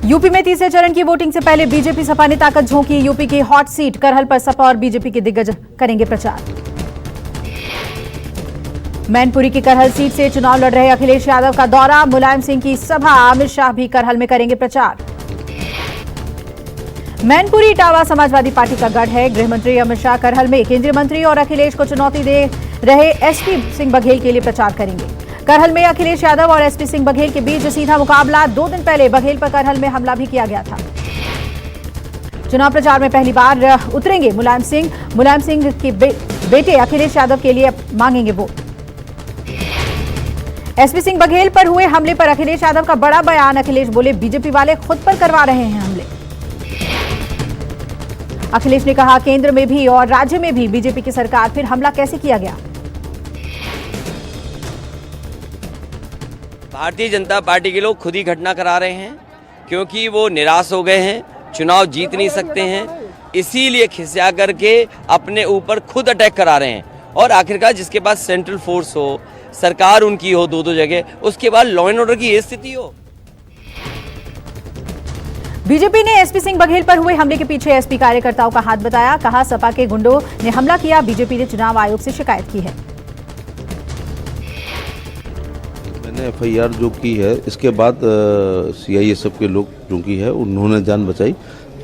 UP में तीसरे चरण की वोटिंग से पहले बीजेपी सपा ने ताकत झोंकी। यूपी की हॉट सीट करहल पर सपा और बीजेपी के दिग्गज करेंगे प्रचार। मैनपुरी की करहल सीट से चुनाव लड़ रहे अखिलेश यादव का दौरा। मुलायम सिंह की सभा, अमित शाह भी करहल में करेंगे प्रचार। मैनपुरी इटावा समाजवादी पार्टी का गढ़ है। गृह मंत्री अमित शाह करहल में केंद्रीय मंत्री और अखिलेश को चुनौती दे रहे एसपी सिंह बघेल के लिए प्रचार करेंगे। करहल में अखिलेश यादव और एसपी सिंह बघेल के बीच सीधा मुकाबला। 2 दिन पहले बघेल पर करहल में हमला भी किया गया था। चुनाव प्रचार में पहली बार उतरेंगे मुलायम सिंह। मुलायम सिंह के बेटे अखिलेश यादव के लिए मांगेंगे वोट। एसपी सिंह बघेल पर हुए हमले पर अखिलेश यादव का बड़ा बयान। अखिलेश बोले, बीजेपी वाले खुद पर करवा रहे हैं हमले। अखिलेश ने कहा, केंद्र में भी और राज्य में भी बीजेपी की सरकार, फिर हमला कैसे किया गया। भारतीय जनता पार्टी के लोग खुद ही घटना करा रहे हैं, क्योंकि वो निराश हो गए हैं, चुनाव जीत नहीं सकते हैं, इसीलिए खिसिया करके अपने ऊपर खुद अटैक करा रहे हैं। और आखिरकार जिसके पास सेंट्रल फोर्स हो, सरकार उनकी हो 2-2 जगह, उसके बाद लॉ एंड ऑर्डर की ये स्थिति हो। बीजेपी ने एसपी सिंह बघेल पर हुए हमले के पीछे एसपी कार्यकर्ताओं का हाथ बताया। कहा, सपा के गुंडों ने हमला किया, बीजेपी ने चुनाव आयोग से शिकायत की है। मैंने एफआईआर जो की है, इसके बाद सीआईएसएफ के लोग जो की है उन्होंने जान बचाई।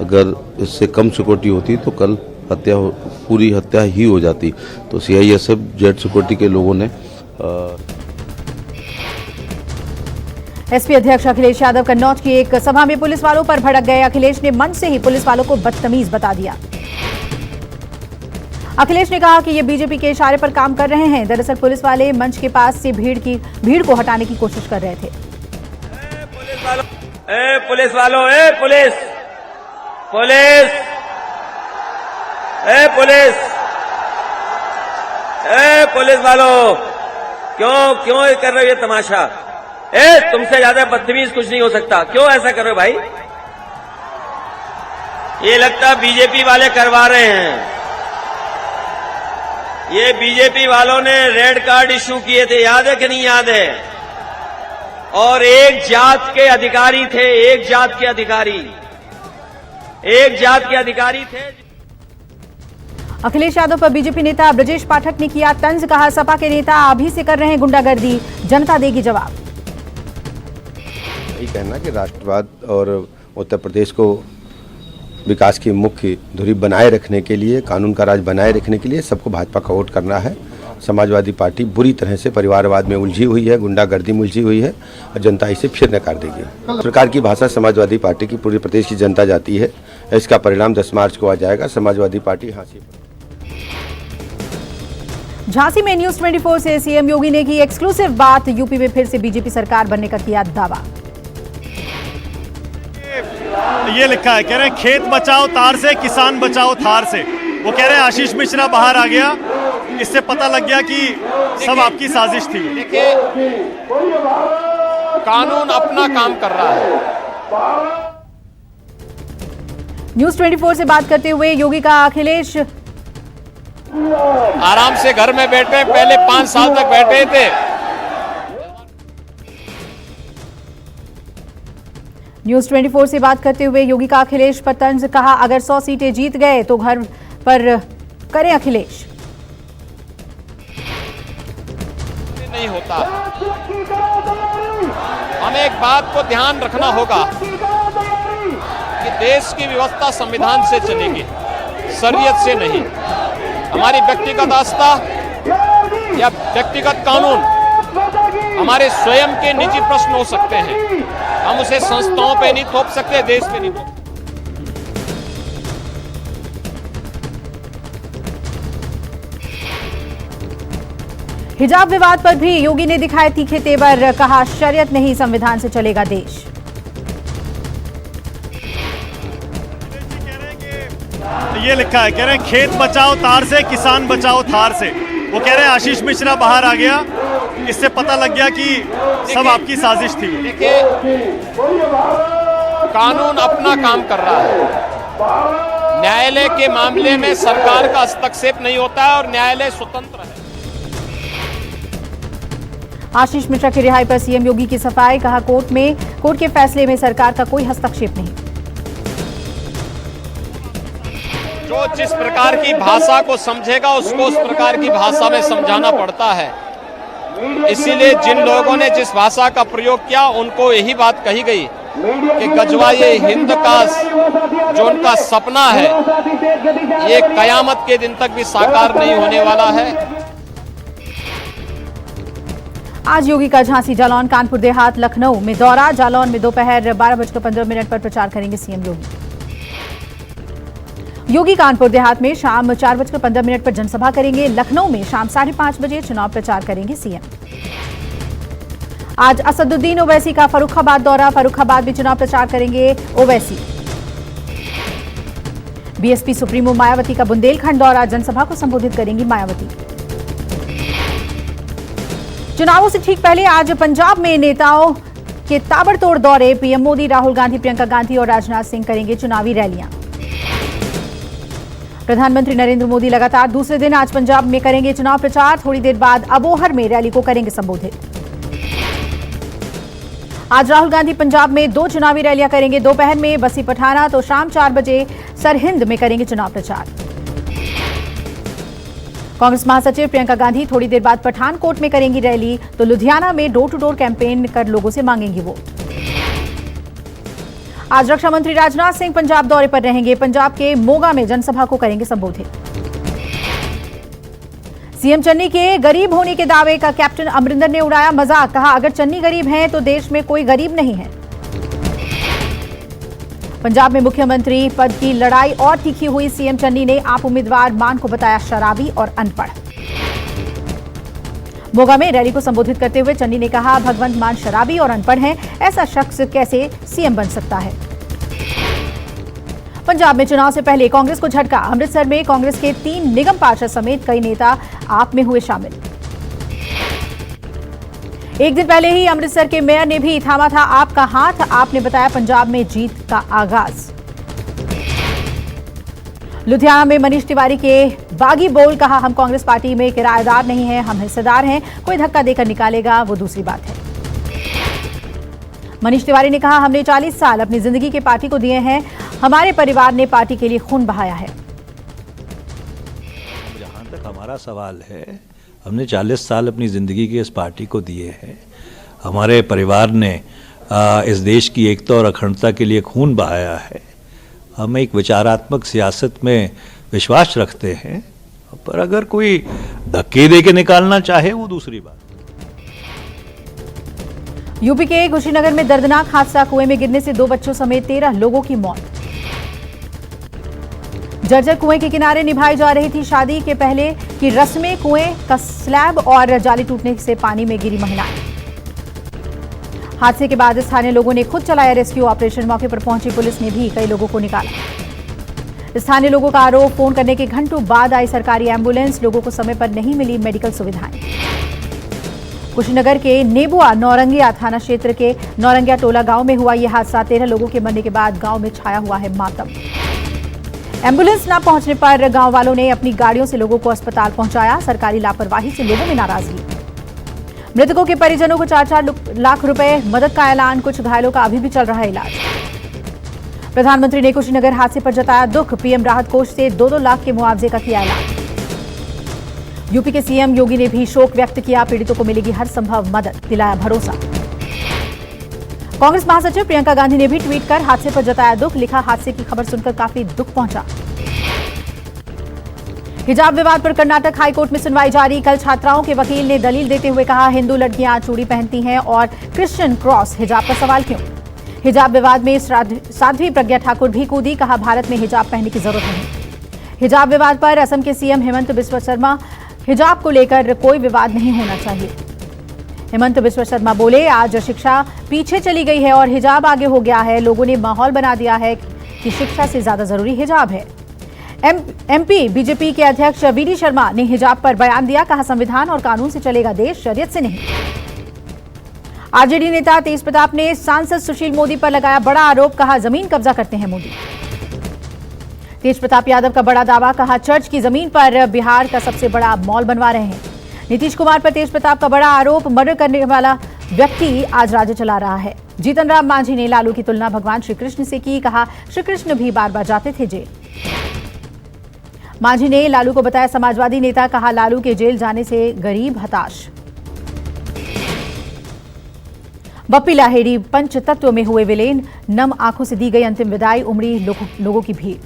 अगर इससे कम सिक्योरिटी होती तो कल पूरी हत्या ही हो जाती। तो सीआईएसएफ जेड सिक्योरिटी के लोगों ने एसपी अध्यक्ष अखिलेश यादव कन्नौज की एक सभा में पुलिस वालों पर भड़क गए। अखिलेश ने मंच से ही पुलिस वालों को बदतमीज बता दिया। अखिलेश ने कहा कि ये बीजेपी के इशारे पर काम कर रहे हैं। दरअसल पुलिस वाले मंच के पास से भीड़ को हटाने की कोशिश कर रहे थे। पुलिस वालों, पुलिस वालों, क्यों ये कर रहे हो ये तमाशा? तुमसे ज्यादा बदतमीज कुछ नहीं हो सकता। क्यों ऐसा कर रहे हो भाई? ये लगता बीजेपी वाले करवा रहे हैं। ये बीजेपी वालों ने रेड कार्ड इशू किए थे, याद है कि नहीं याद है? और एक जात के अधिकारी थे, एक जात के अधिकारी थे। अखिलेश यादव पर बीजेपी नेता ब्रजेश पाठक ने किया तंज। कहा, सपा के नेता अभी से कर रहे हैं गुंडागर्दी, जनता देगी जवाब। यही कहना कि राष्ट्रवाद और उत्तर प्रदेश को विकास की मुख्य धुरी बनाए रखने के लिए, कानून का राज बनाए रखने के लिए सबको भाजपा का वोट करना है। समाजवादी पार्टी बुरी तरह से परिवारवाद में उलझी हुई है, गुंडागर्दी में उलझी हुई है और जनता इसे फिर नकार देगी। सरकार की भाषा समाजवादी पार्टी की पूरे प्रदेश की जनता जाती है। इसका परिणाम 10 मार्च को आ जाएगा। समाजवादी पार्टी झांसी में न्यूज 24 से सीएम योगी ने की एक्सक्लूसिव बात। यूपी में फिर से बीजेपी सरकार बनने का किया दावा। ये लिखा है, कह रहे हैं खेत बचाओ तार से, किसान बचाओ थार से। वो कह रहे हैं आशीष मिश्रा बाहर आ गया, इससे पता लग गया कि सब आपकी साजिश थी। देखिए, कानून अपना काम कर रहा है। न्यूज 24 से बात करते हुए योगी का अखिलेश आराम से घर में बैठे, पहले 5 साल तक बैठे थे। न्यूज 24 से बात करते हुए योगी का अखिलेश पर तंज। कहा, अगर 100 सीटें जीत गए तो घर पर करें अखिलेश। नहीं होता, हमें एक बात को ध्यान रखना होगा कि देश की व्यवस्था संविधान से चलेगी, शरीयत से नहीं। हमारी व्यक्तिगत आस्था या व्यक्तिगत कानून हमारे स्वयं के निजी प्रश्न हो सकते हैं। हम उसे संस्थाओं पे नहीं थोप सकते, देश पे नहीं थोप सकते। हिजाब विवाद पर भी योगी ने दिखाए तीखे तेवर। कहा, शरीयत नहीं संविधान से चलेगा देश। ये लिखा है, कह रहे हैं खेत बचाओ तार से, किसान बचाओ थार से। वो कह रहे हैं आशीष मिश्रा बाहर आ गया, इससे पता लग गया कि सब आपकी साजिश थी। देखिए, कानून अपना काम कर रहा है। न्यायालय के मामले में सरकार का हस्तक्षेप नहीं होता है और न्यायालय स्वतंत्र है। आशीष मिश्रा की रिहाई पर सीएम योगी की सफाई, कहा कोर्ट के फैसले में सरकार का कोई हस्तक्षेप नहीं। जो जिस प्रकार की भाषा को समझेगा उसको उस प्रकार की भाषा में समझाना पड़ता है। इसीलिए जिन लोगों ने जिस भाषा का प्रयोग किया उनको यही बात कही गई कि गजवाए हिंद का जो उनका सपना है ये कयामत के दिन तक भी साकार नहीं होने वाला है। आज योगी का झांसी, जालौन, कानपुर देहात, लखनऊ में दौरा। जालौन में दोपहर 12:15 पर प्रचार करेंगे सीएम योगी कानपुर देहात में शाम 4:15 पर जनसभा करेंगे। लखनऊ में शाम 5:30 बजे चुनाव प्रचार करेंगे सीएम। आज असदुद्दीन ओवैसी का फर्रुखाबाद दौरा, फर्रुखाबाद में चुनाव प्रचार करेंगे ओवैसी। बीएसपी सुप्रीमो मायावती का बुंदेलखंड दौरा, जनसभा को संबोधित करेंगी मायावती। चुनावों से ठीक पहले आज पंजाब में नेताओं के ताबड़तोड़ दौरे। पीएम मोदी, राहुल गांधी, प्रियंका गांधी और राजनाथ सिंह करेंगे चुनावी रैलियां। प्रधानमंत्री नरेंद्र मोदी लगातार दूसरे दिन आज पंजाब में करेंगे चुनाव प्रचार। थोड़ी देर बाद अबोहर में रैली को करेंगे संबोधित। आज राहुल गांधी पंजाब में 2 चुनावी रैलियां करेंगे, दोपहर में बसी पठाना तो शाम 4 बजे सरहिंद में करेंगे चुनाव प्रचार। कांग्रेस महासचिव प्रियंका गांधी थोड़ी देर बाद पठानकोट में करेंगी रैली, तो लुधियाना में डोर टू डोर कैंपेन कर लोगों से मांगेंगी वोट। आज रक्षा मंत्री राजनाथ सिंह पंजाब दौरे पर रहेंगे, पंजाब के मोगा में जनसभा को करेंगे संबोधित। सीएम चन्नी के गरीब होने के दावे का कैप्टन अमरिंदर ने उड़ाया मजाक, कहा अगर चन्नी गरीब हैं तो देश में कोई गरीब नहीं है। पंजाब में मुख्यमंत्री पद की लड़ाई और तीखी हुई, सीएम चन्नी ने आप उम्मीदवार मान को बताया शराबी और अनपढ़। मोगा में रैली को संबोधित करते हुए चन्नी ने कहा भगवंत मान शराबी और अनपढ़ हैं, ऐसा शख्स कैसे सीएम बन सकता है। पंजाब में चुनाव से पहले कांग्रेस को झटका, अमृतसर में कांग्रेस के 3 निगम पार्षद समेत कई नेता आप में हुए शामिल। एक दिन पहले ही अमृतसर के मेयर ने भी थामा था आपका हाथ, आपने बताया पंजाब में जीत का आगाज। लुधियाना में मनीष तिवारी के बागी बोल, कहा हम कांग्रेस पार्टी में किराएदार नहीं हैं, हम हिस्सेदार हैं, कोई धक्का देकर निकालेगा वो दूसरी बात है। मनीष तिवारी ने कहा हमने 40 साल अपनी जिंदगी के पार्टी को दिए हैं, हमारे परिवार ने पार्टी के लिए खून बहाया है। जहां तक हमारा सवाल है, हमने 40 साल अपनी ज़िंदगी की इस पार्टी को दिए हैं, हमारे परिवार ने इस देश की एकता और अखंडता के लिए खून बहाया है। हम एक विचारात्मक सियासत में विश्वास रखते हैं, पर अगर कोई धक्के दे के निकालना चाहे वो दूसरी बात। यूपी के कुशीनगर में दर्दनाक हादसा, कुएं में गिरने से 2 बच्चों समेत 13 लोगों की मौत। जर्जर कुएं के किनारे निभाई जा रही थी शादी के पहले की रस्में, कुएं का स्लैब और जाली टूटने से पानी में गिरी महिलाएं। हादसे के बाद स्थानीय लोगों ने खुद चलाया रेस्क्यू ऑपरेशन, मौके पर पहुंची पुलिस ने भी कई लोगों को निकाला। स्थानीय लोगों का आरोप, फोन करने के घंटों बाद आई सरकारी एम्बुलेंस, लोगों को समय पर नहीं मिली मेडिकल सुविधाएं। कुशीनगर के नेबुआ नौरंगिया थाना क्षेत्र के नौरंगिया टोला गांव में हुआ यह हादसा। 13 लोगों के मरने के बाद गांव में छाया हुआ है मातम। एम्बुलेंस न पहुंचने पर गांव वालों ने अपनी गाड़ियों से लोगों को अस्पताल पहुंचाया। सरकारी लापरवाही से लोगों में नाराजगी। मृतकों के परिजनों को 4-4 लाख रुपए मदद का ऐलान, कुछ घायलों का अभी भी चल रहा है इलाज। प्रधानमंत्री ने कुशीनगर हादसे पर जताया दुख, पीएम राहत कोष से 2-2 लाख के मुआवजे का किया ऐलान। यूपी के सीएम योगी ने भी शोक व्यक्त किया, पीड़ितों को मिलेगी हर संभव मदद, दिलाया भरोसा। कांग्रेस महासचिव प्रियंका गांधी ने भी ट्वीट कर हादसे पर जताया दुख, लिखा हादसे की खबर सुनकर काफी दुख पहुंचा। हिजाब विवाद पर कर्नाटक हाईकोर्ट में सुनवाई जारी, कल छात्राओं के वकील ने दलील देते हुए कहा हिंदू लड़कियां चूड़ी पहनती हैं और क्रिश्चियन क्रॉस, हिजाब का सवाल क्यों। हिजाब विवाद में साध्वी प्रज्ञा ठाकुर भी कूदी, कहा भारत में हिजाब पहनने की जरूरत नहीं। हिजाब विवाद पर असम के सीएम हेमंत बिस्वा शर्मा, हिजाब को लेकर कोई विवाद नहीं होना चाहिए। हेमंत बिस्वा शर्मा बोले आज शिक्षा पीछे चली गई है और हिजाब आगे हो गया है, लोगों ने माहौल बना दिया है कि शिक्षा से ज्यादा जरूरी हिजाब है। एमपी बीजेपी के अध्यक्ष वीडी शर्मा ने हिजाब पर बयान दिया, कहा संविधान और कानून से चलेगा देश, शरीयत से नहीं। आरजेडी नेता तेज प्रताप ने सांसद सुशील मोदी पर लगाया बड़ा आरोप, कहा जमीन कब्जा करते हैं मोदी। तेज प्रताप यादव का बड़ा दावा, कहा चर्च की जमीन पर बिहार का सबसे बड़ा मॉल बनवा रहे हैं। नीतीश कुमार पर तेज प्रताप का बड़ा आरोप, मर्डर करने वाला व्यक्ति आज राज्य चला रहा है। जीतन राम मांझी ने लालू की तुलना भगवान श्री कृष्ण से की, कहा श्री कृष्ण भी बार बार जाते थे जेल। मांझी ने लालू को बताया समाजवादी नेता, कहा लालू के जेल जाने से गरीब हताश। बप्पी लाहिड़ी पंचतत्व में हुए विलीन, नम आंखों से दी गई अंतिम विदाई, उमड़ी लोगों की भीड़।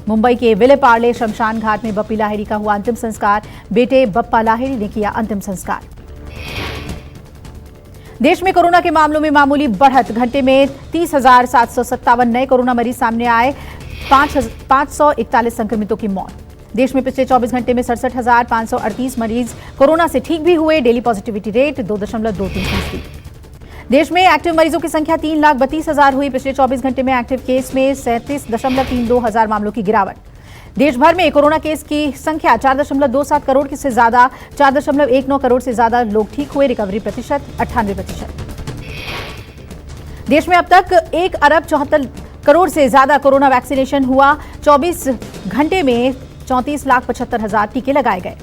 मुंबई के विले पार्ले शमशान घाट में बप्पी लाहिड़ी का हुआ अंतिम संस्कार, बेटे बप्पा लाहिड़ी ने किया अंतिम संस्कार। देश में कोरोना के मामलों में मामूली बढ़त, घंटे में 30,757 नए कोरोना मरीज सामने आए, 541 संक्रमितों की मौत। देश में पिछले 24 घंटे में 67,538 मरीज कोरोना से ठीक भी हुए, डेली पॉजिटिविटी रेट 2.23%। देश में एक्टिव मरीजों की संख्या 3,32,000 हुई, पिछले 24 घंटे में एक्टिव केस में 37.32 हजार मामलों की गिरावट। देश भर में कोरोना केस की संख्या 4.27 करोड़ से ज्यादा, 4.19 करोड़ से ज्यादा लोग ठीक हुए, रिकवरी प्रतिशत 98%। देश में अब तक 1,74 करोड़ से ज्यादा कोरोना वैक्सीनेशन हुआ, 24 घंटे में 34,75,000 टीके लगाए गए।